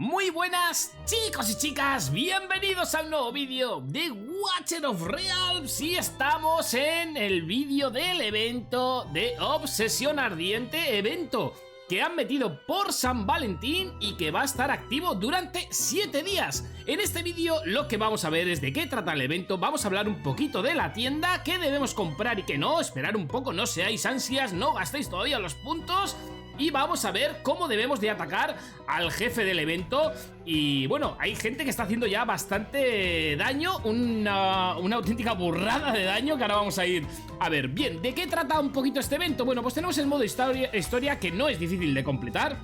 Muy buenas chicos y chicas, bienvenidos a un nuevo vídeo de Watcher of Realms y estamos en el vídeo del evento de Obsesión Ardiente, evento que han metido por San Valentín y que va a estar activo durante 7 días. En este vídeo lo que vamos a ver es de qué trata el evento, vamos a hablar un poquito de la tienda, qué debemos comprar y qué no, esperar un poco, no seáis ansias, no gastéis todavía los puntos. Y vamos a ver cómo debemos de atacar al jefe del evento. Y bueno, hay gente que está haciendo ya bastante daño, una auténtica burrada de daño que ahora vamos a ir a ver. Bien, ¿de qué trata un poquito este evento? Bueno, pues tenemos el modo historia que no es difícil de completar.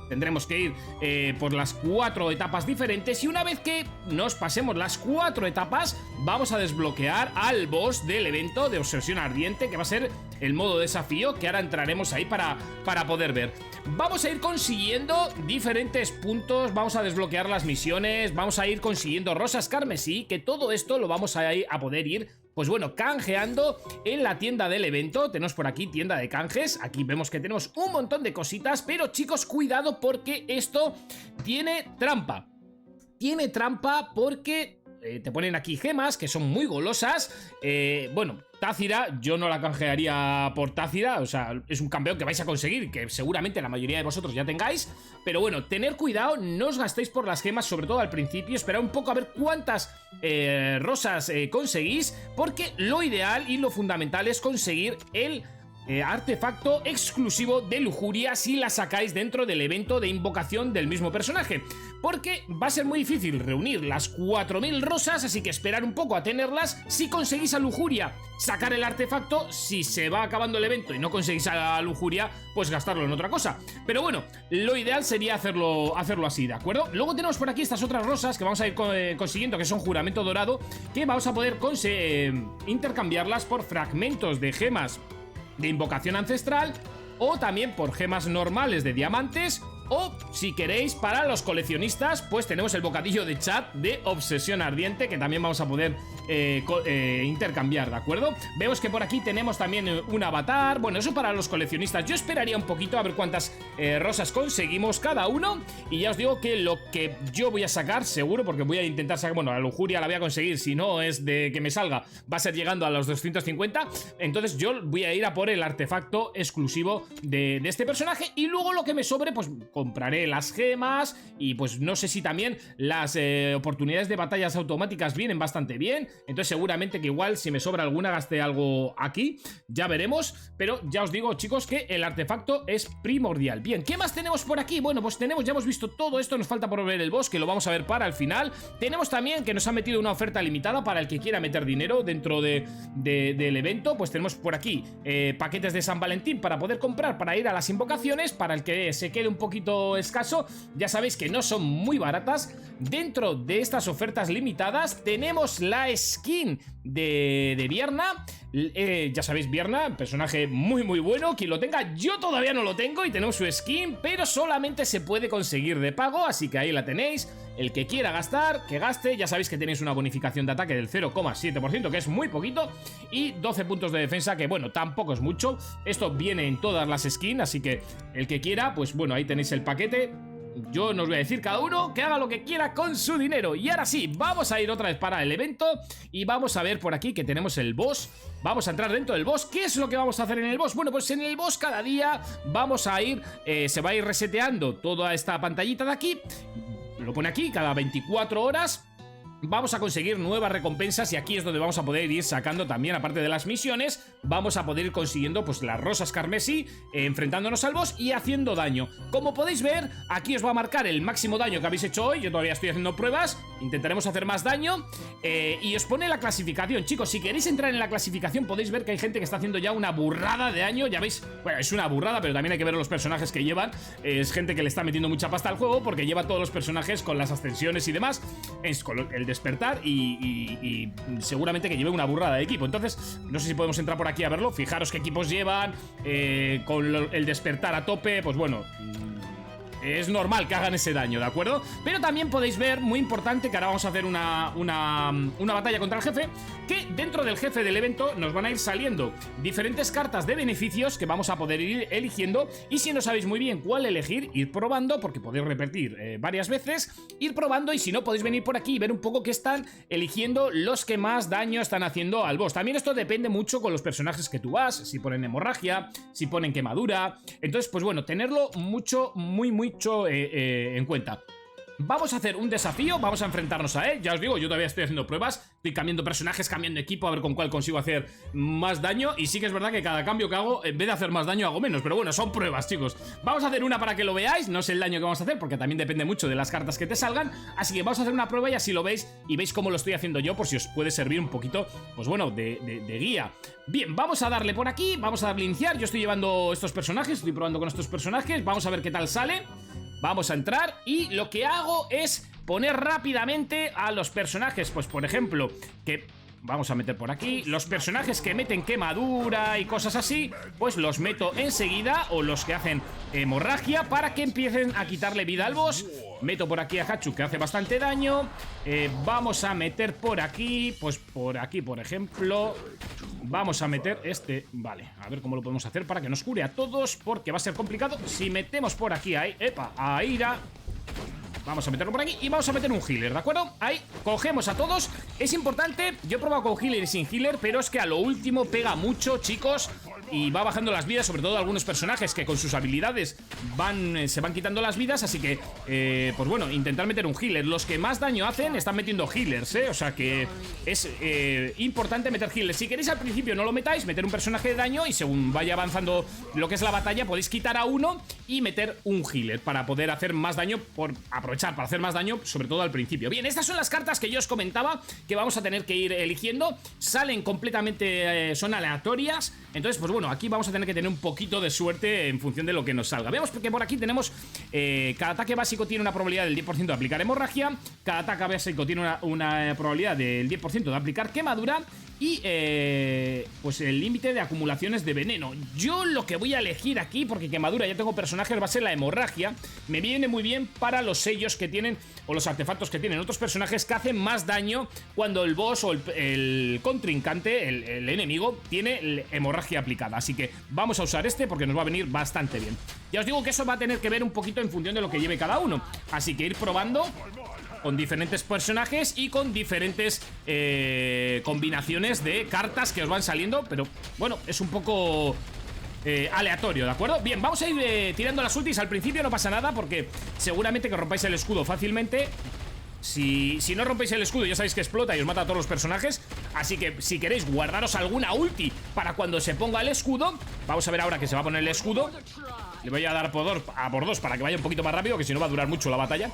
Tendremos que ir por las 4 etapas diferentes y una vez que nos pasemos las 4 etapas vamos a desbloquear al boss del evento de Obsesión Ardiente, que va a ser el modo desafío, que ahora entraremos ahí para poder ver. Vamos a ir consiguiendo diferentes puntos, vamos a desbloquear las misiones, vamos a ir consiguiendo rosas carmesí, que todo esto lo vamos a poder ir, pues bueno, canjeando en la tienda del evento. Tenemos por aquí tienda de canjes, aquí vemos que tenemos un montón de cositas, pero chicos, cuidado porque esto tiene trampa. Tiene trampa porque te ponen aquí gemas que son muy golosas. Bueno, Tácira, yo no la canjearía por Tácira, o sea, es un campeón que vais a conseguir, que seguramente la mayoría de vosotros ya tengáis, pero bueno, tener cuidado, no os gastéis por las gemas, sobre todo al principio, esperad un poco a ver cuántas rosas conseguís, porque lo ideal y lo fundamental es conseguir el artefacto exclusivo de lujuria si la sacáis dentro del evento de invocación del mismo personaje, porque va a ser muy difícil reunir las 4000 rosas, así que esperar un poco a tenerlas. Si conseguís a lujuria sacar el artefacto, si se va acabando el evento y no conseguís a lujuria, pues gastarlo en otra cosa, pero bueno, lo ideal sería hacerlo así, ¿de acuerdo? Luego tenemos por aquí estas otras rosas que vamos a ir consiguiendo, que son juramento dorado, que vamos a poder intercambiarlas por fragmentos de gemas de invocación ancestral, o también por gemas normales de diamantes, o si queréis para los coleccionistas pues tenemos el bocadillo de chat de Obsesión Ardiente, que también vamos a poder intercambiar, ¿de acuerdo? Vemos que por aquí tenemos también un avatar. Bueno, eso para los coleccionistas. Yo esperaría un poquito a ver cuántas rosas conseguimos cada uno, y ya os digo que lo que yo voy a sacar seguro, porque voy a intentar sacar, bueno, la lujuria la voy a conseguir, si no es de que me salga, va a ser llegando a los 250, entonces yo voy a ir a por el artefacto exclusivo de este personaje, y luego lo que me sobre pues compraré las gemas, y pues no sé si también las oportunidades de batallas automáticas vienen bastante bien, entonces seguramente que igual si me sobra alguna gaste algo aquí, ya veremos, pero ya os digo chicos que el artefacto es primordial. Bien, ¿qué más tenemos por aquí? Bueno, pues tenemos, ya hemos visto todo esto, nos falta por ver el boss, que lo vamos a ver para el final. Tenemos también que nos han metido una oferta limitada para el que quiera meter dinero dentro del evento, pues tenemos por aquí paquetes de San Valentín para poder comprar, para ir a las invocaciones, para el que se quede un poquito escaso, ya sabéis que no son muy baratas. Dentro de estas ofertas limitadas tenemos la skin de Vierna. Ya sabéis, Vierna, personaje muy bueno, quien lo tenga, yo todavía no lo tengo y tenemos su skin, pero solamente se puede conseguir de pago, así que ahí la tenéis. El que quiera gastar, que gaste. Ya sabéis que tenéis una bonificación de ataque del 0,7%, que es muy poquito, y 12 puntos de defensa, que bueno, tampoco es mucho. Esto viene en todas las skins, así que el que quiera, pues bueno, ahí tenéis el paquete. Yo no os voy a decir, cada uno que haga lo que quiera con su dinero. Y ahora sí, vamos a ir otra vez para el evento y vamos a ver por aquí que tenemos el boss. Vamos a entrar dentro del boss. ¿Qué es lo que vamos a hacer en el boss? Bueno, pues en el boss cada día vamos a ir, se va a ir reseteando toda esta pantallita de aquí. Lo pone aquí, cada 24 horas vamos a conseguir nuevas recompensas, y aquí es donde vamos a poder ir sacando también, aparte de las misiones, vamos a poder ir consiguiendo pues las rosas carmesí, enfrentándonos al boss y haciendo daño. Como podéis ver, aquí os va a marcar el máximo daño que habéis hecho hoy. Yo todavía estoy haciendo pruebas, intentaremos hacer más daño, y os pone la clasificación. Chicos, si queréis entrar en la clasificación podéis ver que hay gente que está haciendo ya una burrada de daño, ya veis, bueno, es una burrada, pero también hay que ver los personajes que llevan. Es gente que le está metiendo mucha pasta al juego, porque lleva todos los personajes con las ascensiones y demás, es con el despertar, y seguramente que lleve una burrada de equipo. Entonces no sé si podemos entrar por aquí a verlo. Fijaros qué equipos llevan, con el despertar a tope, pues bueno, es normal que hagan ese daño, ¿de acuerdo? Pero también podéis ver, muy importante, que ahora vamos a hacer una batalla contra el jefe, que dentro del jefe del evento nos van a ir saliendo diferentes cartas de beneficios que vamos a poder ir eligiendo, y si no sabéis muy bien cuál elegir, ir probando, porque podéis repetir varias veces, ir probando, y si no podéis venir por aquí y ver un poco qué están eligiendo los que más daño están haciendo al boss. También esto depende mucho con los personajes que tú vas, si ponen hemorragia, si ponen quemadura. Entonces, pues bueno, tenerlo mucho en cuenta. Vamos a hacer un desafío, vamos a enfrentarnos a él. Ya os digo, yo todavía estoy haciendo pruebas, estoy cambiando personajes, cambiando equipo, a ver con cuál consigo hacer más daño. Y sí que es verdad que cada cambio que hago, en vez de hacer más daño, hago menos. Pero bueno, son pruebas, chicos. Vamos a hacer una para que lo veáis. No sé el daño que vamos a hacer, porque también depende mucho de las cartas que te salgan. Así que vamos a hacer una prueba y así lo veis, y veis cómo lo estoy haciendo yo, por si os puede servir un poquito, pues bueno, de guía. Bien, vamos a darle por aquí, vamos a darle iniciar. Yo estoy llevando estos personajes, estoy probando con estos personajes. Vamos a ver qué tal sale. Vamos a entrar y lo que hago es poner rápidamente a los personajes, pues por ejemplo, que vamos a meter por aquí, los personajes que meten quemadura y cosas así, pues los meto enseguida, o los que hacen hemorragia, para que empiecen a quitarle vida al boss. Meto por aquí a Hachu, que hace bastante daño. Vamos a meter por aquí, pues por aquí, por ejemplo, vamos a meter este, vale, a ver cómo lo podemos hacer para que nos cure a todos, porque va a ser complicado. Si metemos por aquí a Ira, vamos a meterlo por aquí y vamos a meter un healer, ¿de acuerdo? Ahí, cogemos a todos. Es importante, yo he probado con healer y sin healer, pero es que a lo último pega mucho, chicos, y va bajando las vidas, sobre todo algunos personajes que con sus habilidades se van quitando las vidas. Así que, pues bueno, intentar meter un healer. Los que más daño hacen están metiendo healers, o sea que es importante meter healers. Si queréis al principio no lo metáis, meter un personaje de daño, y según vaya avanzando lo que es la batalla, podéis quitar a uno y meter un healer para poder hacer más daño, por aprovechar para hacer más daño, sobre todo al principio. Bien, estas son las cartas que yo os comentaba que vamos a tener que ir eligiendo. Salen completamente, son aleatorias. Entonces, pues bueno, aquí vamos a tener que tener un poquito de suerte en función de lo que nos salga. Vemos que por aquí tenemos cada ataque básico tiene una probabilidad del 10% de aplicar hemorragia. Cada ataque básico tiene una probabilidad del 10% de aplicar quemadura. Y pues el límite de acumulaciones de veneno. Yo lo que voy a elegir aquí, porque quemadura ya tengo personajes, va a ser la hemorragia. Me viene muy bien para los sellos que tienen, o los artefactos que tienen otros personajes, que hacen más daño cuando el boss o el contrincante, el enemigo, tiene hemorragia aplicada. Así que vamos a usar este porque nos va a venir bastante bien. Ya os digo que eso va a tener que ver un poquito en función de lo que lleve cada uno. Así que ir probando con diferentes personajes y con diferentes combinaciones de cartas que os van saliendo. Pero bueno, es un poco aleatorio, ¿de acuerdo? Bien, vamos a ir tirando las ultis. Al principio no pasa nada, porque seguramente que rompáis el escudo fácilmente. Si no rompéis el escudo, ya sabéis que explota y os mata a todos los personajes. Así que si queréis guardaros alguna ulti para cuando se ponga el escudo. Vamos a ver ahora que se va a poner el escudo. Le voy a dar por dos para que vaya un poquito más rápido, que si no va a durar mucho la batalla.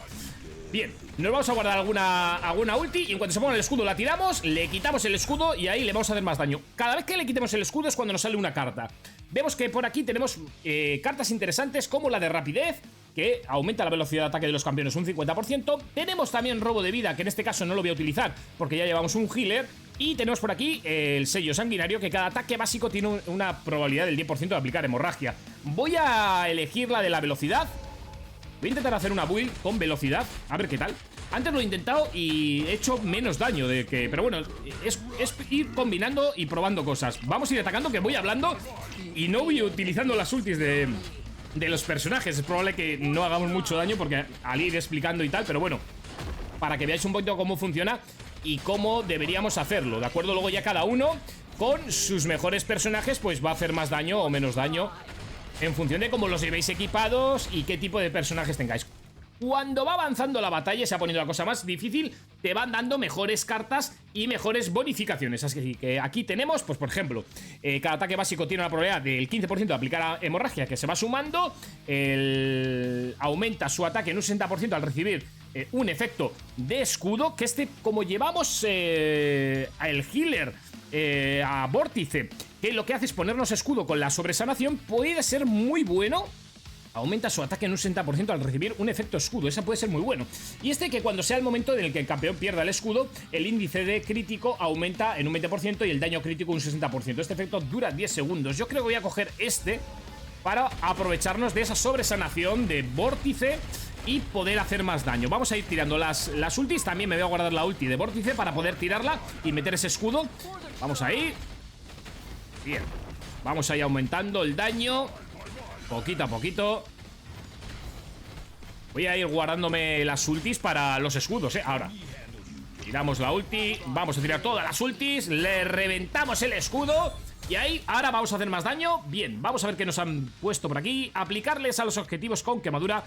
Bien, nos vamos a guardar alguna ulti, y en cuanto se ponga el escudo la tiramos, le quitamos el escudo y ahí le vamos a hacer más daño. Cada vez que le quitemos el escudo es cuando nos sale una carta. Vemos que por aquí tenemos cartas interesantes como la de rapidez, que aumenta la velocidad de ataque de los campeones un 50%. Tenemos también robo de vida, que en este caso no lo voy a utilizar porque ya llevamos un healer. Y tenemos por aquí el sello sanguinario, que cada ataque básico tiene una probabilidad del 10% de aplicar hemorragia. Voy a elegir la de la velocidad. Voy a intentar hacer una build con velocidad, a ver qué tal. Antes lo he intentado y he hecho menos daño de que... Pero bueno, es ir combinando y probando cosas. Vamos a ir atacando, que voy hablando y no voy utilizando las ultis de los personajes. Es probable que no hagamos mucho daño porque al ir explicando y tal, pero bueno, para que veáis un poquito cómo funciona y cómo deberíamos hacerlo, ¿de acuerdo? Luego ya cada uno con sus mejores personajes pues va a hacer más daño o menos daño en función de cómo los llevéis equipados y qué tipo de personajes tengáis. Cuando va avanzando la batalla y se ha ponido la cosa más difícil, te van dando mejores cartas y mejores bonificaciones. Así que aquí tenemos, pues por ejemplo, cada ataque básico tiene una probabilidad del 15% de aplicar a hemorragia, que se va sumando. Aumenta su ataque en un 60% al recibir un efecto de escudo, que como llevamos el healer a vórtice, que lo que hace es ponernos escudo con la sobresanación, puede ser muy bueno. Aumenta su ataque en un 60% al recibir un efecto escudo. Esa puede ser muy bueno. Y que cuando sea el momento en el que el campeón pierda el escudo, el índice de crítico aumenta en un 20% y el daño crítico un 60%. Este efecto dura 10 segundos. Yo creo que voy a coger para aprovecharnos de esa sobresanación de vórtice y poder hacer más daño. Vamos a ir tirando las ultis. También me voy a guardar la ulti de vórtice para poder tirarla y meter ese escudo. Vamos a ir. Bien. Vamos a ir aumentando el daño poquito a poquito. Voy a ir guardándome las ultis para los escudos, ahora. Tiramos la ulti. Vamos a tirar todas las ultis. Le reventamos el escudo. Y ahí, ahora vamos a hacer más daño. Bien, vamos a ver qué nos han puesto por aquí. Aplicarles a los objetivos con quemadura.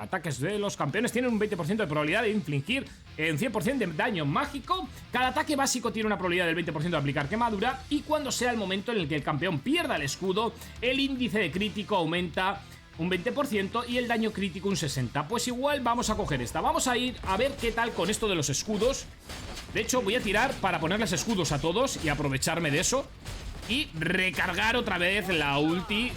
Ataques de los campeones tienen un 20% de probabilidad de infligir un 100% de daño mágico. Cada ataque básico tiene una probabilidad del 20% de aplicar quemadura. Y cuando sea el momento en el que el campeón pierda el escudo, el índice de crítico aumenta un 20% y el daño crítico un 60%. Pues igual vamos a coger esta. Vamos a ir a ver qué tal con esto de los escudos. De hecho, voy a tirar para ponerles escudos a todos y aprovecharme de eso. Y recargar otra vez la ulti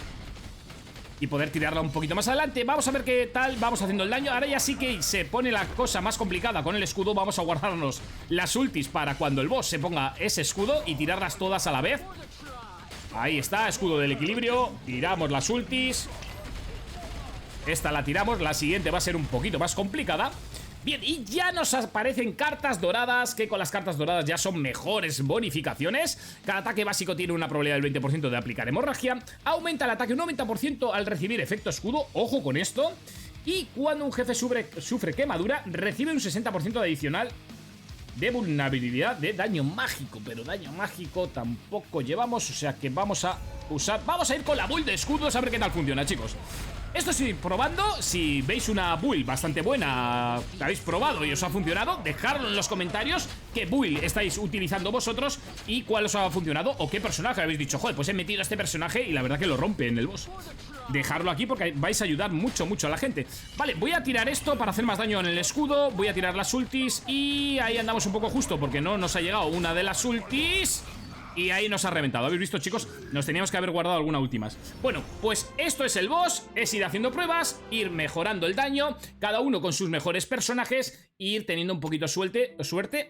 y poder tirarla un poquito más adelante. Vamos a ver qué tal vamos haciendo el daño. Ahora ya sí que se pone la cosa más complicada con el escudo. Vamos a guardarnos las ultis para cuando el boss se ponga ese escudo y tirarlas todas a la vez. Ahí está, escudo del equilibrio. Tiramos las ultis. Esta la tiramos, la siguiente va a ser un poquito más complicada. Bien, y ya nos aparecen cartas doradas, que con las cartas doradas ya son mejores bonificaciones. Cada ataque básico tiene una probabilidad del 20% de aplicar hemorragia. Aumenta el ataque un 90% al recibir efecto escudo, ojo con esto. Y cuando un jefe sufre quemadura, recibe un 60% adicional de vulnerabilidad de daño mágico. Pero daño mágico tampoco llevamos, o sea que vamos a usar... Vamos a ir con la build de escudos a ver qué tal funciona, chicos. Esto sí, probando, si veis una build bastante buena, la habéis probado y os ha funcionado, dejadlo en los comentarios qué build estáis utilizando vosotros y cuál os ha funcionado o qué personaje habéis dicho, joder, pues he metido a este personaje y la verdad que lo rompe en el boss. Dejadlo aquí porque vais a ayudar mucho a la gente. Vale, voy a tirar esto para hacer más daño en el escudo, voy a tirar las ultis y ahí andamos un poco justo porque no nos ha llegado una de las ultis. Y ahí nos ha reventado. ¿Habéis visto, chicos? Nos teníamos que haber guardado alguna última más. Bueno, pues esto es el boss. Es ir haciendo pruebas, ir mejorando el daño, cada uno con sus mejores personajes, e ir teniendo un poquito suerte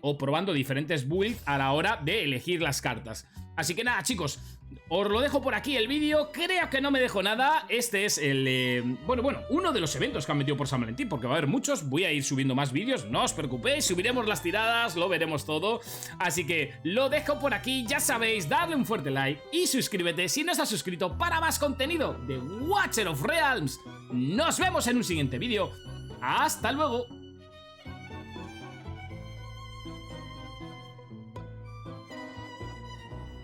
o probando diferentes builds a la hora de elegir las cartas. Así que nada, chicos, os lo dejo por aquí el vídeo. Creo que no me dejo nada. Este es el... uno de los eventos que han metido por San Valentín, porque va a haber muchos. Voy a ir subiendo más vídeos, no os preocupéis. Subiremos las tiradas, lo veremos todo. Así que lo dejo por aquí. Ya sabéis, darle un fuerte like y suscríbete si no estás suscrito para más contenido de Watcher of Realms. Nos vemos en un siguiente vídeo. ¡Hasta luego!